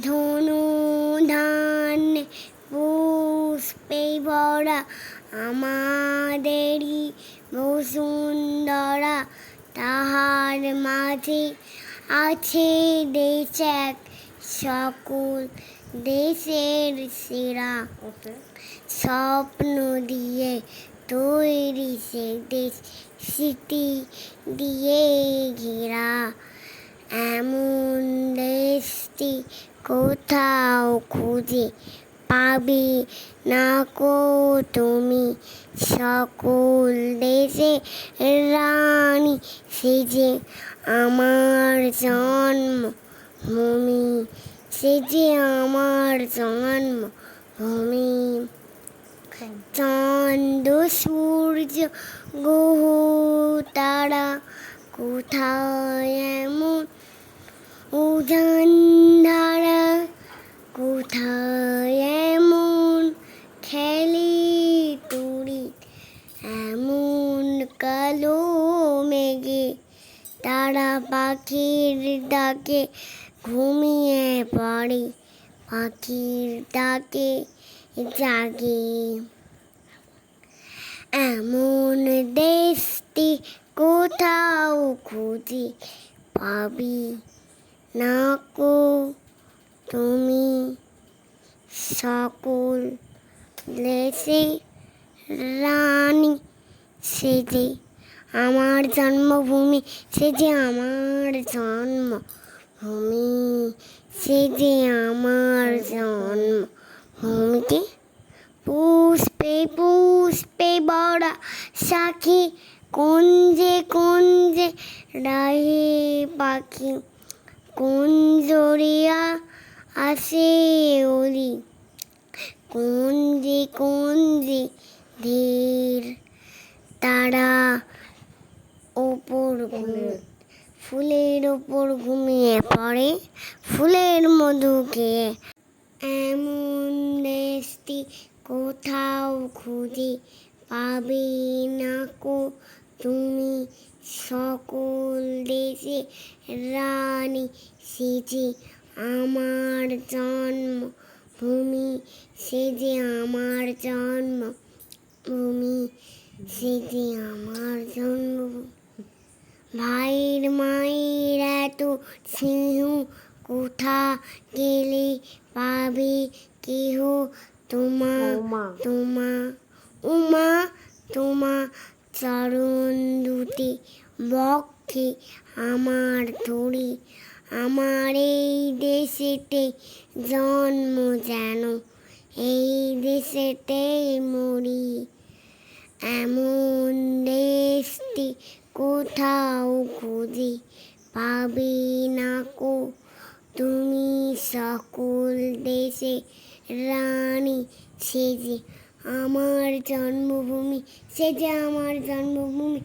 ধনু ধান্যে পুষ্পে ভরা আমাদেরই বসুন্ধরা, তাহার মাঝে আছে দেশ এক, সকল দেশের সেরা। স্বপ্ন দিয়ে তৈরি সে দেশ, স্মৃতি দিয়ে ঘেরা। এমন দেশটি কোথাও খুঁজে পাবে না কো তুমি, সকল দেশে রানী সে যে আমার জন্মভূমি, সে যে আমার জন্মভূমি। চাঁদ সূর্য গ্রহ তারা কোথায় এমন উজান ধারা, কোথায় এমন খেলে তুড়ি, এমন কালো মেঘে তারা পাখির ডাকে ঘুমিয়ে পড়ে, পাখির ডাকে জাগে। এমন দেশটি কোথাও খুঁজে পাবি না কো তুমি, সকল দেশে রানী সে যে আমার জন্মভূমি, সে যে আমার জন্মভূমি, সে যে আমার জন্মভূমিকে পুষ্পে পুষ্পে ভরা সাখী, কুঞ্জে কুঞ্জে রাহে পাখি, কুঞ্জরিয়া আসে ওলি, কুঞ্জে কুঞ্জে ধীর তারা ওপর ফুলের ওপর ঘুমিয়ে পড়ে, ফুলের মধু খেয়ে। এমন দেশটি কোথাও খুঁজে পাবে না কো তুমি, সকল দেশে রানী সে যে আমার জন্মভূমি, সে যে আমার জন্মভূমি, সে যে আমার জন্মভূমি। ভাইয়ের মায়ের এত স্নেহ কোথা গেলে পাবে কেহ, তোমা তোমা উমা তোমা চরণ দুটি বক্ষে আমার ধরি, আমার এই দেশেতে জন্ম যেন এই দেশেতেই মরি। এমন দেশটি কোথাও খুঁজে পাবে না কো তুমি, সকল দেশে রানী সে যে আমার জন্মভূমি, সে যে আমার জন্মভূমি।